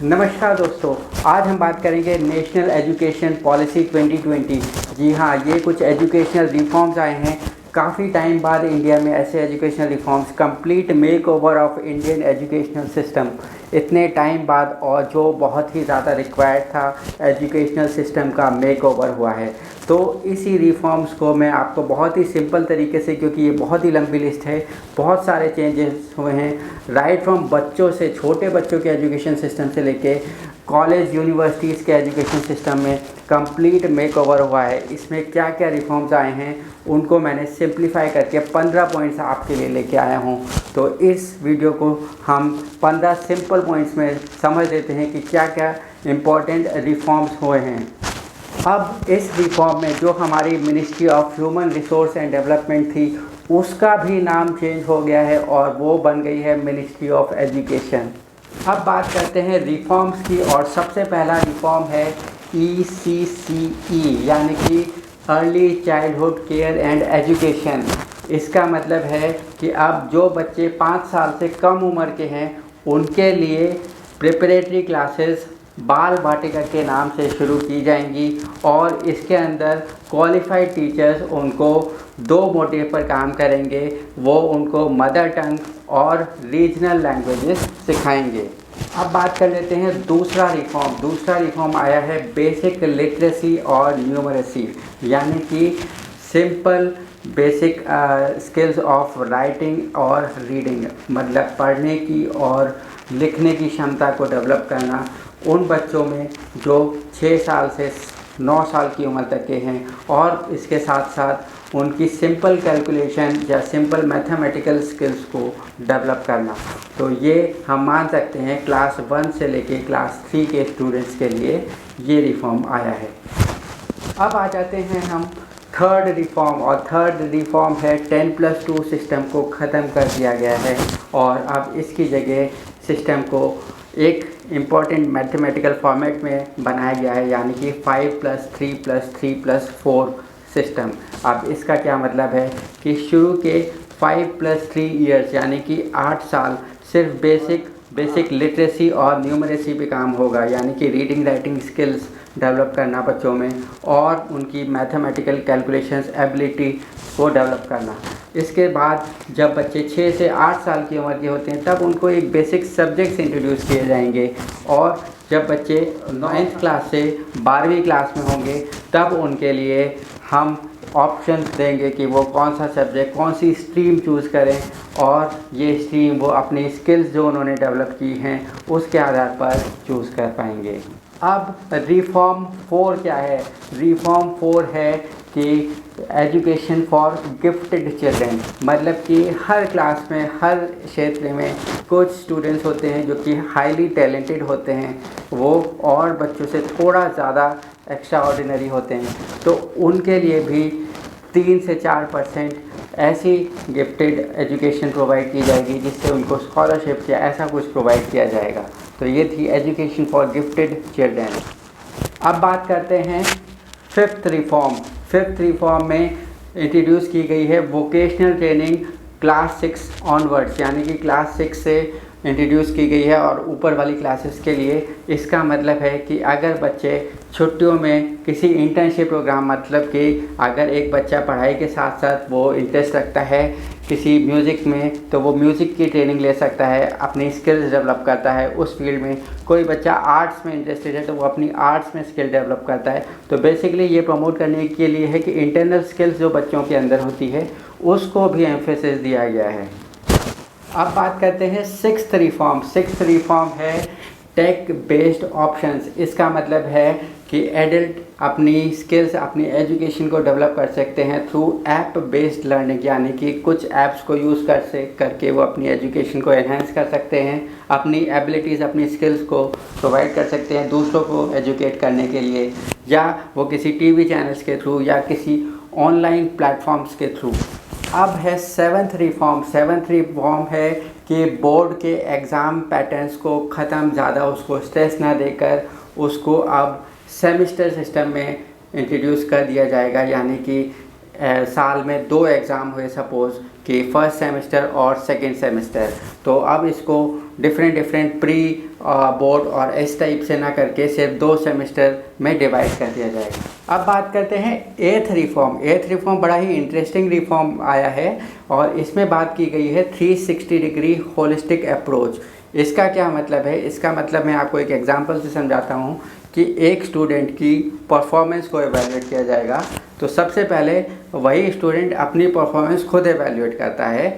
नमस्कार दोस्तों, आज हम बात करेंगे नेशनल एजुकेशन पॉलिसी 2020। जी हाँ, ये कुछ एजुकेशनल रिफॉर्म्स आए हैं। काफ़ी टाइम बाद इंडिया में ऐसे educational reforms, complete make over of Indian educational system, इतने टाइम बाद, और जो बहुत ही ज़्यादा रिक्वायर्ड था, एजुकेशनल सिस्टम का मेक ओवर हुआ है। तो इसी रिफॉर्म्स को मैं आपको बहुत ही सिंपल तरीके से, क्योंकि ये बहुत ही लंबी लिस्ट है, बहुत सारे चेंजेस हुए हैं, राइट फ्रॉम बच्चों से, छोटे बच्चों के एजुकेशन सिस्टम से लेके कॉलेज यूनिवर्सिटीज़ के एजुकेशन सिस्टम में कंप्लीट मेक ओवर हुआ है। इसमें क्या क्या रिफॉर्म्स आए हैं उनको मैंने सिंप्लीफाई करके 15 पॉइंट्स आपके लिए लेके आया हूँ। तो इस वीडियो को हम 15 सिंपल पॉइंट्स में समझ लेते हैं कि क्या क्या इम्पोर्टेंट रिफॉर्म्स हुए हैं। अब इस रिफॉर्म में जो हमारी ministry of human resource and development थी, उसका भी नाम चेंज हो गया है और वो बन गई है मिनिस्ट्री ऑफ एजुकेशन। अब बात करते हैं रिफॉर्म्स की, और सबसे पहला रिफॉर्म है ECCE, यानी कि early childhood care and education. इसका मतलब है कि अब जो बच्चे 5 साल से कम उम्र के हैं उनके लिए प्रिपरेटरी क्लासेस बाल वाटिका के नाम से शुरू की जाएंगी, और इसके अंदर क्वालिफाइड टीचर्स उनको 2 मोटिव पर काम करेंगे। वो उनको मदर टंग और रीजनल लैंग्वेजेस सिखाएंगे। अब बात कर लेते हैं दूसरा रिफॉर्म आया है बेसिक लिटरेसी और न्यूमरेसी, यानी कि simple basic skills of writing और रीडिंग, मतलब पढ़ने की और लिखने की क्षमता को डेवलप करना उन बच्चों में जो 6 साल से 9 साल की उम्र तक के हैं, और इसके साथ साथ उनकी सिंपल कैलकुलेशन या सिंपल मैथमेटिकल स्किल्स को डेवलप करना। तो ये हम मान सकते हैं क्लास 1 से लेके क्लास 3 के स्टूडेंट्स के लिए ये रिफॉर्म आया है। अब आ जाते हैं हम थर्ड रिफॉर्म, और थर्ड रिफॉर्म है 10+2 सिस्टम को ख़त्म कर दिया गया है, और अब इसकी जगह सिस्टम को एक इम्पॉर्टेंट मैथमेटिकल फॉर्मेट में बनाया गया है, यानी कि 5+3+3+4 सिस्टम। अब इसका क्या मतलब है कि शुरू के 5+3 ईयर्स यानी कि 8 साल सिर्फ बेसिक लिटरेसी और न्यूमरेसी पे काम होगा, यानी कि रीडिंग राइटिंग स्किल्स डेवलप करना बच्चों में, और उनकी मैथमेटिकल कैलकुलेशंस एबिलिटी को डेवलप करना। इसके बाद जब बच्चे 6 से 8 साल की उम्र के होते हैं तब उनको एक बेसिक सब्जेक्ट्स इंट्रोड्यूस किए जाएंगे, और जब बच्चे 9th क्लास से 12वीं क्लास में होंगे तब उनके लिए हम ऑप्शंस देंगे कि वो कौन सा सब्जेक्ट, कौन सी स्ट्रीम चूज़ करें, और ये स्ट्रीम वो अपनी स्किल्स जो उन्होंने डेवलप की हैं उसके आधार पर चूज़ कर पाएंगे। अब रिफॉर्म 4 क्या है? रिफॉर्म 4 है कि एजुकेशन फॉर गिफ्टेड चिल्ड्रेन, मतलब कि हर क्लास में, हर क्षेत्र में कुछ स्टूडेंट्स होते हैं जो कि हाईली टैलेंटेड होते हैं, वो और बच्चों से थोड़ा ज़्यादा एक्स्ट्रा ऑर्डिनरी होते हैं, तो उनके लिए भी 3 से 4% ऐसी गिफ्टेड एजुकेशन प्रोवाइड की जाएगी जिससे उनको स्कॉलरशिप या ऐसा कुछ प्रोवाइड किया जाएगा। तो ये थी एजुकेशन फॉर गिफ्टेड चिल्ड्रेन। अब बात करते हैं फिफ्थ रिफॉर्म में इंट्रोड्यूस की गई है वोकेशनल ट्रेनिंग क्लास 6 ऑनवर्ड्स, यानी कि क्लास 6 से इंट्रोड्यूस की गई है और ऊपर वाली क्लासेस के लिए। इसका मतलब है कि अगर बच्चे छुट्टियों में किसी इंटर्नशिप प्रोग्राम, मतलब कि अगर एक बच्चा पढ़ाई के साथ साथ वो इंटरेस्ट रखता है किसी म्यूज़िक में, तो वो म्यूज़िक की ट्रेनिंग ले सकता है, अपनी स्किल्स डेवलप करता है उस फील्ड में। कोई बच्चा आर्ट्स में इंटरेस्टेड है तो वो अपनी आर्ट्स में स्किल डेवलप करता है। तो बेसिकली ये प्रमोट करने के लिए है कि इंटरनल स्किल्स जो बच्चों के अंदर होती है उसको भी एम्फेसिस दिया गया है। अब बात करते हैं सिक्स्थ रिफॉर्म है टेक बेस्ड ऑप्शंस। इसका मतलब है कि एडल्ट अपनी स्किल्स, अपनी एजुकेशन को डेवलप कर सकते हैं थ्रू ऐप बेस्ड लर्निंग, यानी कि कुछ ऐप्स को यूज़ करके वो अपनी एजुकेशन को एनहेंस कर सकते हैं, अपनी एबिलिटीज़, अपनी स्किल्स को प्रोवाइड कर सकते हैं दूसरों को एजुकेट करने के लिए, या वो किसी टीवी चैनल्स के थ्रू या किसी ऑनलाइन प्लेटफॉर्म्स के थ्रू। अब है सेवन्थ रिफॉर्म है कि बोर्ड के एग्ज़ाम पैटर्न्स को ख़त्म, ज़्यादा उसको स्ट्रेस ना देकर उसको अब सेमिस्टर सिस्टम में इंट्रोड्यूस कर दिया जाएगा, यानी कि साल में 2 एग्ज़ाम हुए सपोज़ कि फर्स्ट सेमेस्टर और सेकंड सेमेस्टर, तो अब इसको डिफरेंट प्री बोर्ड और इस टाइप से ना करके सिर्फ 2 सेमेस्टर में डिवाइड कर दिया जाएगा। अब बात करते हैं एथ रिफॉर्म। एथ रिफॉर्म बड़ा ही इंटरेस्टिंग रिफॉर्म आया है और इसमें बात की गई है 360 डिग्री होलिस्टिक अप्रोच। इसका क्या मतलब है? इसका मतलब मैं आपको एक एग्जांपल से समझाता हूँ कि एक स्टूडेंट की परफॉर्मेंस को एवेल्यूएट किया जाएगा। तो सबसे पहले वही स्टूडेंट अपनी परफॉर्मेंस खुद एवेल्यूएट करता है।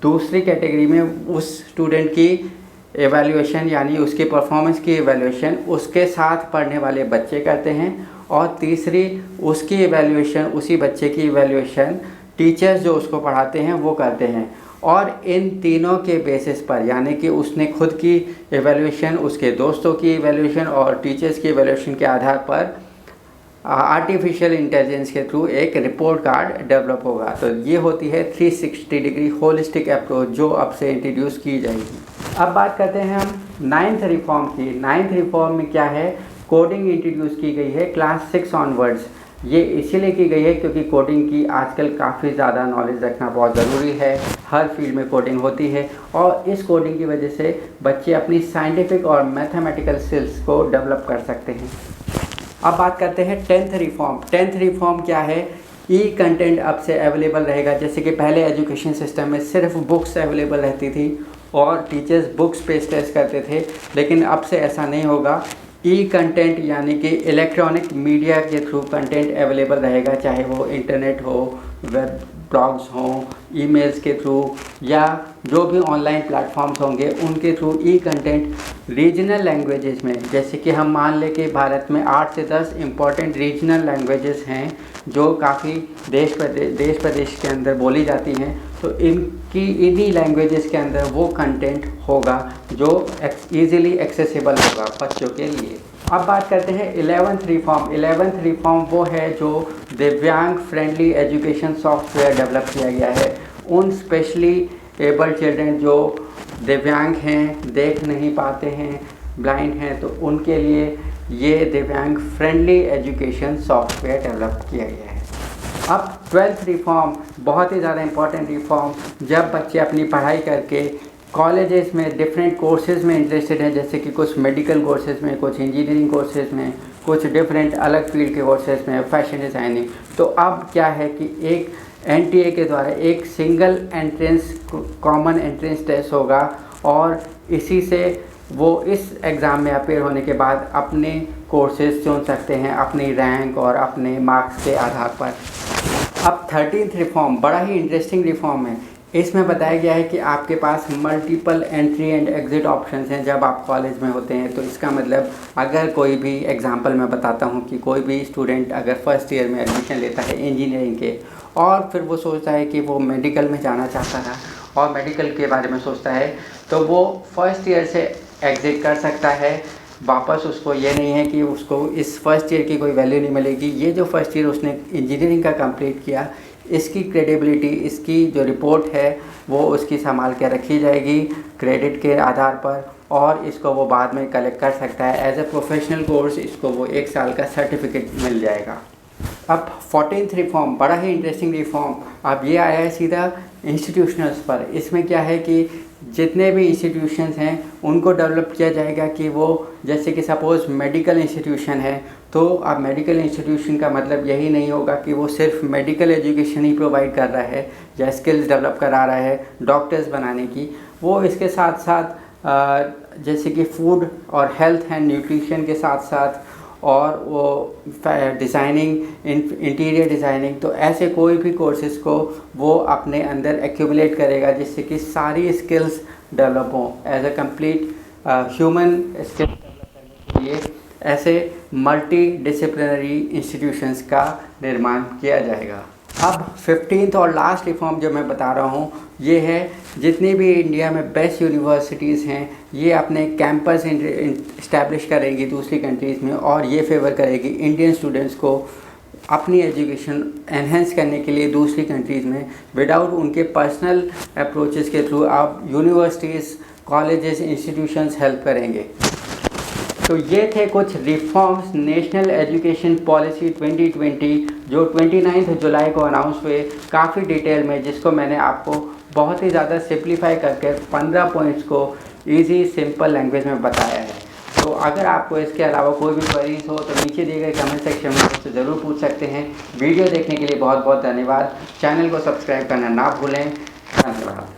दूसरी कैटेगरी में उस स्टूडेंट की एवेल्यूएशन यानी उसकी परफॉर्मेंस की एवेल्यूएशन उसके साथ पढ़ने वाले बच्चे करते हैं और तीसरी उसकी एवेल्यूएशन, उसी बच्चे की एवेल्यूएशन टीचर्स जो उसको पढ़ाते हैं वो करते हैं। और इन तीनों के बेसिस पर यानी कि उसने खुद की एवेल्यूएशन, उसके दोस्तों की एवेल्यूएशन और टीचर्स की एवेल्यूएशन के आधार पर आर्टिफिशियल इंटेलिजेंस के थ्रू एक रिपोर्ट कार्ड डेवलप होगा। तो ये होती है 360 डिग्री होलिस्टिक अप्रोच जो अब से इंट्रोड्यूस की जाएगी। अब बात करते हैं हम 9th रिफॉर्म की। 9th रिफॉर्म में क्या है? कोडिंग इंट्रोड्यूस की गई है क्लास 6 ऑनवर्ड्स। ये इसीलिए की गई है क्योंकि कोडिंग की आजकल काफ़ी ज़्यादा नॉलेज रखना बहुत ज़रूरी है। हर फील्ड में कोडिंग होती है और इस कोडिंग की वजह से बच्चे अपनी साइंटिफिक और मैथमेटिकल स्किल्स को डेवलप कर सकते हैं। अब बात करते हैं 10th रिफॉर्म। 10th रिफॉर्म क्या है? ई कंटेंट अब से अवेलेबल रहेगा। जैसे कि पहले एजुकेशन सिस्टम में सिर्फ बुक्स अवेलेबल रहती थी और टीचर्स बुक्स पे टेस्ट करते थे, लेकिन अब से ऐसा नहीं होगा। ई कंटेंट यानी कि इलेक्ट्रॉनिक मीडिया के थ्रू कंटेंट अवेलेबल रहेगा, चाहे वो इंटरनेट हो, वेब ब्लॉग्स हों, ईमेल्स के थ्रू या जो भी ऑनलाइन प्लेटफॉर्म्स होंगे उनके थ्रू ई कंटेंट रीजनल लैंग्वेजेस में। जैसे कि हम मान लें कि भारत में 8 से 10 इम्पॉर्टेंट रीजनल लैंग्वेजेस हैं जो काफ़ी देश प्रदेश के अंदर बोली जाती हैं, तो इन्हीं लैंग्वेजेस के अंदर वो कंटेंट होगा जो ईज़िली एक्सेसिबल होगा बच्चों के लिए। अब बात करते हैं 11th रिफॉर्म। 11th रिफॉर्म वो है जो दिव्यांग फ्रेंडली एजुकेशन सॉफ्टवेयर डेवलप किया गया है। उन स्पेशली एबल्ड चिल्ड्रेन जो दिव्यांग हैं, देख नहीं पाते हैं, ब्लाइंड हैं, तो उनके लिए ये दिव्यांग फ्रेंडली एजुकेशन सॉफ्टवेयर डेवलप किया गया है। अब 12th रिफॉर्म बहुत ही ज़्यादा इम्पॉर्टेंट रिफॉर्म, जब बच्चे अपनी पढ़ाई करके कॉलेजेस में डिफरेंट कोर्सेज़ में इंटरेस्टेड हैं, जैसे कि कुछ मेडिकल कोर्सेज़ में, कुछ इंजीनियरिंग कोर्सेज़ में, कुछ डिफरेंट अलग फील्ड के कोर्सेज़ में, फैशन डिज़ाइनिंग। तो अब क्या है कि एक NTA के द्वारा एक single entrance common entrance test होगा और इसी से वो इस एग्ज़ाम में अपीयर होने के बाद अपने कोर्सेज़ चुन सकते हैं अपनी रैंक और अपने मार्क्स के आधार पर। अब 13th रिफॉर्म बड़ा ही इंटरेस्टिंग रिफॉर्म है। इसमें बताया गया है कि आपके पास multiple entry and exit options हैं जब आप कॉलेज में होते हैं। तो इसका मतलब अगर कोई भी एग्जांपल मैं बताता हूँ कि कोई भी स्टूडेंट अगर फर्स्ट ईयर में एडमिशन लेता है इंजीनियरिंग के और फिर वो सोचता है कि वो मेडिकल में जाना चाहता था और मेडिकल के बारे में सोचता है, तो वो फर्स्ट ईयर से एग्ज़िट कर सकता है वापस। उसको ये नहीं है कि उसको इस फर्स्ट ईयर की कोई वैल्यू नहीं मिलेगी। ये जो फर्स्ट ईयर उसने इंजीनियरिंग का कंप्लीट किया, इसकी क्रेडिबिलिटी, इसकी जो रिपोर्ट है वो उसकी संभाल के रखी जाएगी क्रेडिट के आधार पर और इसको वो बाद में कलेक्ट कर सकता है एज ए प्रोफेशनल कोर्स। इसको वो 1 साल का सर्टिफिकेट मिल जाएगा। अब 14th रिफॉर्म बड़ा ही इंटरेस्टिंग रिफॉर्म, अब ये आया है सीधा इंस्टीट्यूशनल्स पर। इसमें क्या है कि जितने भी इंस्टीट्यूशंस हैं उनको डेवलप किया जाएगा कि वो, जैसे कि सपोज़ मेडिकल इंस्टीट्यूशन है, तो अब मेडिकल इंस्टीट्यूशन का मतलब यही नहीं होगा कि वो सिर्फ मेडिकल एजुकेशन ही प्रोवाइड कर रहा है या स्किल्स डेवलप करा रहा है डॉक्टर्स बनाने की। वो इसके साथ साथ जैसे कि फूड और हेल्थ एंड न्यूट्रिशन के साथ साथ और वो डिज़ाइनिंग, इंटीरियर डिज़ाइनिंग, तो ऐसे कोई भी कोर्सेज़ को वो अपने अंदर एक्यूमुलेट करेगा जिससे कि सारी स्किल्स डेवलप हों। As a complete human skills develop करने के लिए ऐसे मल्टी डिसिप्लिनरी इंस्टीट्यूशंस का निर्माण किया जाएगा। अब 15th और लास्ट रिफॉर्म जो मैं बता रहा हूँ ये है, जितनी भी इंडिया में बेस्ट यूनिवर्सिटीज़ हैं ये अपने कैंपस इस्टेब्लिश करेंगी दूसरी कंट्रीज़ में और ये फेवर करेगी इंडियन स्टूडेंट्स को अपनी एजुकेशन एनहेंस करने के लिए दूसरी कंट्रीज़ में विदाउट उनके पर्सनल अप्रोचेस के थ्रू। अब यूनिवर्सिटीज़, कॉलेजेस, इंस्टीट्यूशंस हेल्प करेंगे। तो ये थे कुछ रिफॉर्म्स नेशनल एजुकेशन पॉलिसी 2020 जो 29 जुलाई को अनाउंस हुए काफ़ी डिटेल में, जिसको मैंने आपको बहुत ही ज़्यादा सिंप्लीफाई करके 15 पॉइंट्स को ईजी सिंपल लैंग्वेज में बताया है। तो अगर आपको इसके अलावा कोई भी क्वेरीज हो तो नीचे दिए गए कमेंट सेक्शन में मुझसे ज़रूर पूछ सकते हैं। वीडियो देखने के लिए बहुत बहुत धन्यवाद। चैनल को सब्सक्राइब करना ना भूलें। धन्यवाद।